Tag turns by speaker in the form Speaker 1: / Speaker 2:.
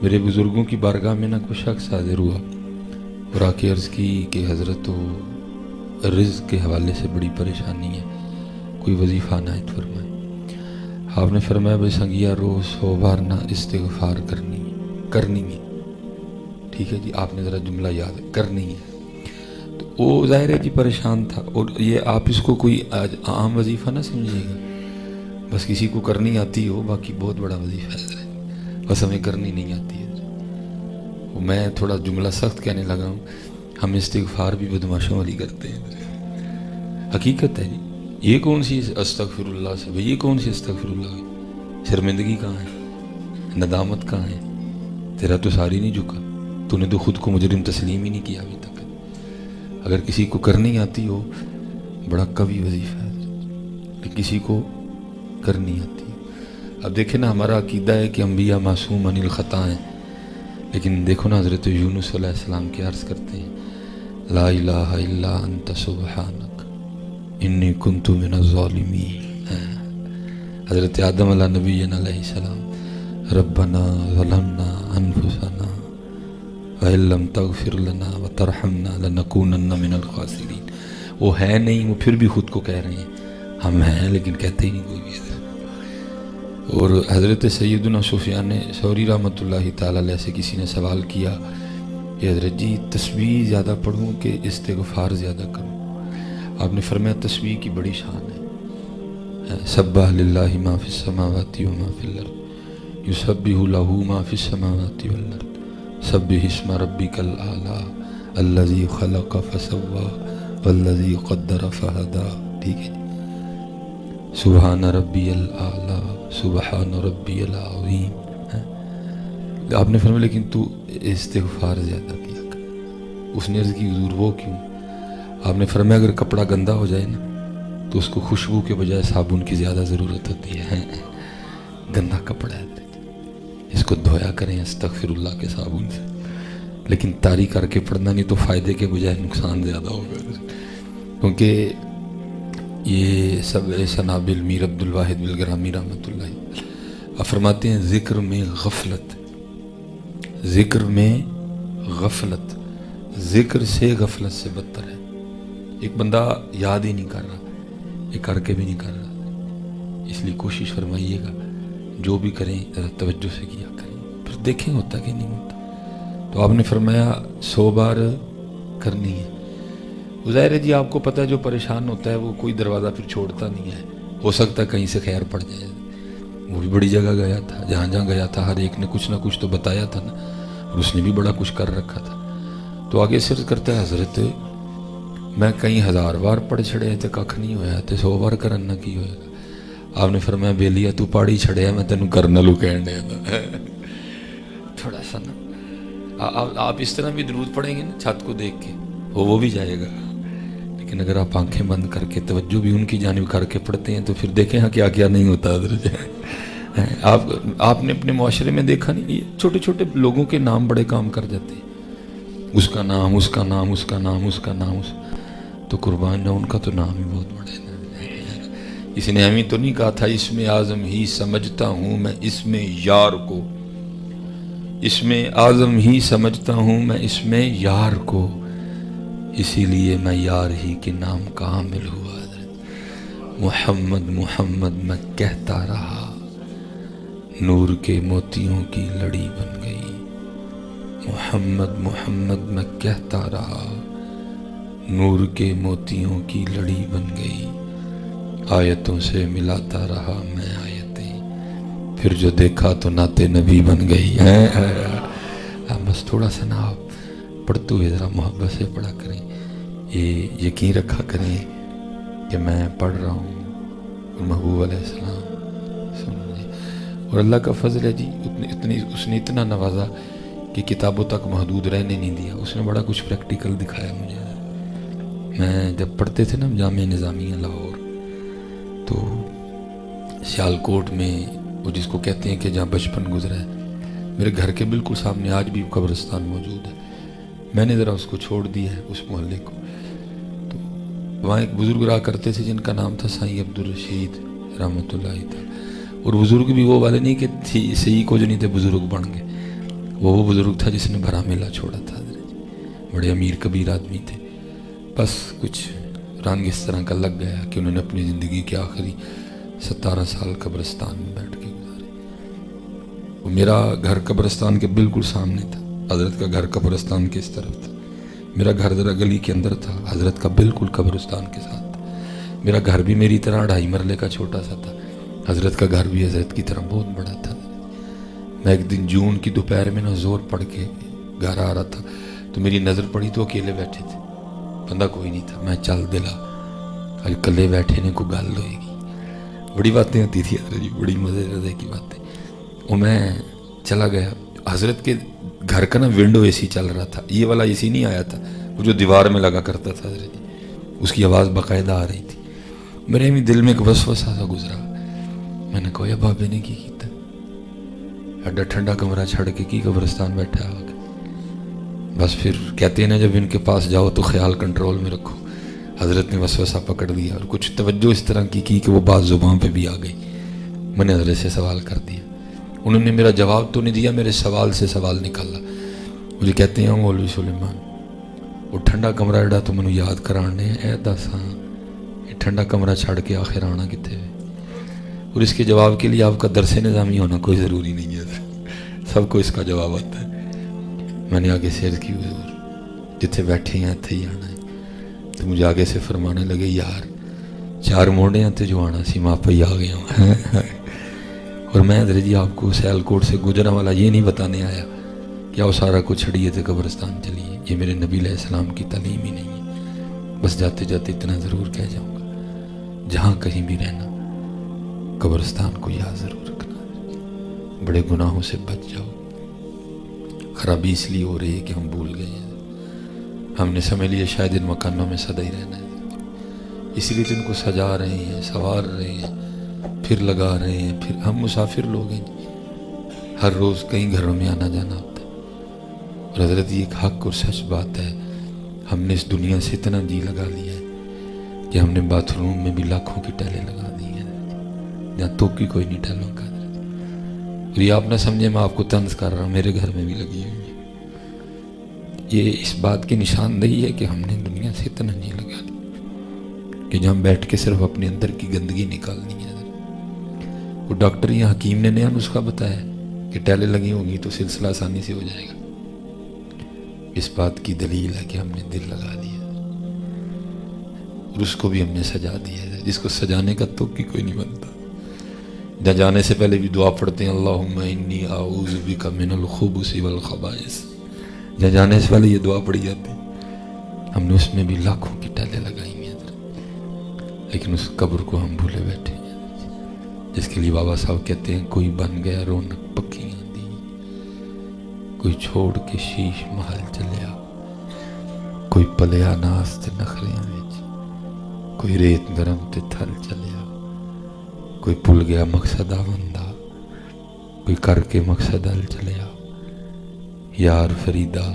Speaker 1: میرے بزرگوں کی بارگاہ میں نہ کوئی شخص حاضر ہوا اور آ کے عرض کی کہ حضرت تو رزق کے حوالے سے بڑی پریشانی ہے، کوئی وظیفہ عنایت فرمائے۔ آپ نے فرمایا بھائی سنگیا روز 100 بار نہ استغفار کرنی ہے۔ ٹھیک ہے جی، آپ نے ذرا جملہ یاد ہے، کرنی ہے۔ تو وہ ظاہر ہے جی پریشان تھا، اور یہ آپ اس کو کوئی عام وظیفہ نہ سمجھیے گا، بس کسی کو کرنی آتی ہو، باقی بہت بڑا وظیفہ ہے، بس ہمیں کرنی نہیں آتی ہے۔ میں تھوڑا جملہ سخت کہنے لگا ہوں، ہم استغفار بھی بدماشوں والی کرتے ہیں، حقیقت ہے جی۔ یہ کون سی استغفر اللہ سے بھئی، یہ کون سی استغفر اللہ ہے؟ شرمندگی کہاں ہے؟ ندامت کہاں ہے؟ تیرا تو ساری نہیں جھکا، تو نے تو خود کو مجرم تسلیم ہی نہیں کیا ابھی تک۔ اگر کسی کو کرنی آتی ہو بڑا قوی وظیفہ ہے، لیکن کسی کو کرنی آتی ہے۔ اب دیکھیں نا، ہمارا عقیدہ ہے کہ انبیاء معصوم عن الخطا ہیں، لیکن دیکھو نا حضرت یونس علیہ السلام کیا عرض کرتے ہیں، لا الہ الا انت سبحانک انی کنت من الظالمین۔ حضرت آدم علیہ نبینا علیہ السلام، ربنا ظلمنا انفسنا وَإِن لَّمْ تَغْفِرْ لَنَا وَتَرْحَمْنَا لَنَكُونَنَّ مِنَ الْخَاسِرِينَ۔ وہ ہے نہیں، وہ پھر بھی خود کو کہہ رہے ہیں ہم ہیں، لیکن کہتے ہی نہیں کوئی بھی۔ اور حضرت سیدنا سفیان ثوری رحمۃ اللہ تعالیٰ علیہ سے کسی نے سوال کیا کہ حضرت جی تسبیح زیادہ پڑھوں کہ استغفار زیادہ کروں؟ آپ نے فرمایا تسبیح کی بڑی شان ہے، سبح للہ ما فی السماوات و ما فی الارض یسبح لہ ما فی السماوات والارض سبح اسم ربک الاعلی الذی خلق فسوی والذی قدر فہدی۔ ٹھیک ہے جی، سبحان ربی الاعلی سبحان ربی العظیم۔ آپ نے فرمایا لیکن تو استغفار زیادہ کیا کر۔ اس نے عرض کی حضور وہ کیوں؟ آپ نے فرمایا اگر کپڑا گندا ہو جائے نا تو اس کو خوشبو کے بجائے صابن کی زیادہ ضرورت ہوتی ہے۔ گندا کپڑا ہے، اس کو دھویا کریں استغفر اللہ کے صابن سے، لیکن طاری کر کے پڑھنا، نہیں تو فائدے کے بجائے نقصان زیادہ ہوگا۔ کیونکہ یہ سب سنابل میر عبد الواحد بالگرامی رحمۃ اللہ فرماتے ہیں ذکر میں غفلت، ذکر میں غفلت ذکر سے غفلت سے بدتر ہے۔ ایک بندہ یاد ہی نہیں کر رہا، یہ کر کے بھی نہیں کر رہا، اس لیے کوشش فرمائیے گا جو بھی کریں ذرا توجہ سے کیا کریں، پھر دیکھیں ہوتا کہ نہیں ہوتا۔ تو آپ نے فرمایا 100 بار کرنی ہے۔ ظاہر ہے جی آپ کو پتہ ہے جو پریشان ہوتا ہے وہ کوئی دروازہ پھر چھوڑتا نہیں ہے، ہو سکتا ہے کہیں سے خیر پڑ جائے۔ وہ بھی بڑی جگہ گیا تھا، جہاں جہاں گیا تھا ہر ایک نے کچھ نہ کچھ تو بتایا تھا نا، اور اس نے بھی بڑا کچھ کر رکھا تھا۔ تو آگے سے کرتا ہے حضرت میں کئی 1000 بار پڑھ چھڑے تے ککھ نہیں ہویا، تے 100 بار کرنا کی ہوئے گا؟ آپ نے فرمایا بیلیا تو پاڑی چھڑیا، میں تینوں کرنا لو کہن دیا تھا۔ تھوڑا سا نا آپ اس طرح بھی درود پڑھیں گے نا چھت کو دیکھ کے وہ بھی جائے گا، لیکن اگر آپ آنکھیں بند کر کے توجہ بھی ان کی جانب کر کے پڑھتے ہیں تو پھر دیکھیں ہاں کیا کیا نہیں ہوتا۔ آپ نے اپنے معاشرے میں دیکھا نہیں، یہ چھوٹے چھوٹے لوگوں کے نام بڑے کام کر جاتے ہیں، اس کا نام اس کا نام اس کا نام اس کا نام، تو قربان جاؤں ان کا تو نام ہی بہت بڑے نا۔ اس نے ہمیں تو نہیں کہا تھا اس میں اعظم ہی سمجھتا ہوں میں اس میں یار کو، اس میں اعظم ہی سمجھتا ہوں میں اس میں یار کو، اسی لیے میں یار ہی کے نام کا حامل ہوا۔ محمد محمد میں کہتا رہا، نور کے موتیوں کی لڑی بن گئی۔ محمد محمد میں کہتا رہا، نور کے موتیوں کی لڑی بن گئی۔ آیتوں سے ملاتا رہا میں آیتیں، پھر جو دیکھا تو نعت نبی بن گئی۔ بس تھوڑا سا نا آپ پڑھتے ہوئے ذرا محبت سے پڑھا کریں، یہ یقین رکھا کریں کہ میں پڑھ رہا ہوں، محبوب علیہ السلام سن لیں۔ اور اللہ کا فضل ہے جی، اس نے اتنا نوازا کہ کتابوں تک محدود رہنے نہیں دیا، اس نے بڑا کچھ پریکٹیکل دکھایا مجھے۔ میں جب پڑھتے تھے نا جامعہ نظامیہ لاہور، تو سیالکوٹ میں وہ جس کو کہتے ہیں کہ جہاں بچپن گزرا ہے، میرے گھر کے بالکل سامنے آج بھی قبرستان موجود ہے، میں نے ذرا اس کو چھوڑ دیا ہے اس محلے کو۔ تو وہاں ایک بزرگ رہا کرتے تھے جن کا نام تھا سائیں عبدالرشید رحمۃ اللہ تعالی، اور بزرگ بھی وہ والے نہیں کہ صحیح کو جو نہیں تھے بزرگ بن گئے، وہ بزرگ تھا جس نے بھرا میلہ چھوڑا تھا حضرت جی، بڑے امیر کبیر آدمی تھے. بس کچھ رنگ اس طرح کا لگ گیا کہ انہوں نے اپنی زندگی کے آخری 17 سال قبرستان میں بیٹھ کے گزارے. وہ میرا گھر قبرستان کے بالکل سامنے تھا، حضرت کا گھر قبرستان کے اس طرف تھا. میرا گھر ذرا گلی کے اندر تھا، حضرت کا بالکل قبرستان کے ساتھ تھا. میرا گھر بھی میری طرح 2.5 مرلے کا چھوٹا سا تھا، حضرت کا گھر بھی حضرت کی طرح بہت بڑا تھا. میں ایک دن جون کی دوپہر میں زور پڑھ کے گھر آ رہا تھا تو میری نظر پڑی تو اکیلے بیٹھے تھے، بندہ کوئی نہیں تھا. میں چل دلا آج کلے بیٹھے نے کوئی گل ہوئے گی. بڑی باتیں ہوتی تھی حضرت جی، بڑی مزے کی باتیں. اور میں چلا گیا. حضرت کے گھر کا نا ونڈو اے سی چل رہا تھا، یہ والا اے سی نہیں آیا تھا وہ جو دیوار میں لگا کرتا تھا حضرت جی، اس کی آواز باقاعدہ آ رہی تھی. میرے بھی دل میں ایک وسوسہ سا گزرا. میں نے کہا یا بابے نے کی کیتا، ایڈا ٹھنڈا کمرہ چھڑ کے کی قبرستان بیٹھا آ کے. بس پھر کہتے ہیں نا جب ان کے پاس جاؤ تو خیال کنٹرول میں رکھو. حضرت نے وسوسہ پکڑ لیا اور کچھ توجہ اس طرح کی کہ وہ بات زبان پہ بھی آ گئی. میں نے حضرت سے سوال کر دیا، انہوں نے میرا جواب تو نہیں دیا، میرے سوال سے سوال نکالا. مجھے کہتے ہیں مولوی سلیمان وہ ٹھنڈا کمرہ ایڈا تو مجھے یاد کرانے اے دس ہاں یہ ٹھنڈا کمرہ چھڑ کے آخر آنا کتے ہوئے. اور اس کے جواب کے لیے آپ کا درس نظامی ہونا کوئی ضروری نہیں ہے، سب کو اس کا جواب آتا ہے. میں نے آگے سے عرض کی حضور جتنے بیٹھے ہیں اتنے ہی آنا ہے. تو مجھے آگے سے فرمانے لگے یار 4 موڑے ہیں جو آنا سی ماں پہ آ گیا ہوں. اور میں حضرت جی آپ کو سیال کوٹ سے گجرا والا یہ نہیں بتانے آیا کیا وہ سارا کچھ چھڑیے تھے قبرستان چلیے. یہ میرے نبی علیہ السلام کی تعلیم ہی نہیں ہے. بس جاتے جاتے اتنا ضرور کہہ جاؤں گا، جہاں کہیں بھی رہنا قبرستان کو یاد ضرور رکھنا. بڑے گناہوں سے بچ جاؤ. خرابی اس لیے ہو رہی ہے کہ ہم بھول گئے ہیں، ہم نے سمجھ لیا شاید ان مکانوں میں سدا ہی رہنا ہے، اسی لیے تو ان کو سجا رہے ہیں، سنوار رہے ہیں، پھر لگا رہے ہیں. پھر ہم مسافر لوگ ہیں، ہر روز کئی گھروں میں آنا جانا ہوتا ہے. اور حضرت یہ ایک حق اور سچ بات ہے، ہم نے اس دنیا سے اتنا جی لگا لیا ہے کہ ہم نے باتھ روم میں بھی لاکھوں کی ٹیلیں لگا دی ہیں جہاں تو کی کوئی نہیں ٹیلوں کا. اور یہ آپ نہ سمجھے میں آپ کو طنز کر رہا ہوں، میرے گھر میں بھی لگی ہوئی ہے. یہ اس بات کی نشاندہی ہے کہ ہم نے دنیا سے اتنا نہیں لگا لی کہ جہاں بیٹھ کے صرف اپنے اندر کی گندگی نکالنی ہے. وہ ڈاکٹر یا حکیم نے نیا نسخہ بتایا کہ ٹیلیں لگی ہوں گی تو سلسلہ آسانی سے ہو جائے گا. اس بات کی دلیل ہے کہ ہم نے دل لگا دیا اور اس کو بھی ہم نے سجا دیا ہے، جس کو سجانے کا تو کوئی نہیں بنتا. جہاں جانے سے پہلے بھی دعا پڑھتے ہیں اللہم انی اعوذ بک من الخبث والخبائث. جہاں جانے سے پہلے یہ دعا پڑھی جاتی. ہم نے اس میں بھی لاکھوں کی ٹیلیں لگائی ہیں لیکن اس قبر کو ہم بھولے بیٹھے ہیں جس کے لیے بابا صاحب کہتے ہیں کوئی بن گیا رونق پکیاں دی، کوئی چھوڑ کے شیش محل چلیا، کوئی پلیا ناس تے نخریاں وچ، کوئی ریت گرم تے تھل چلیا، کوئی پل گیا مقصد آوندا، کوئی کر کے مقصد ال چلیا. یار فریدا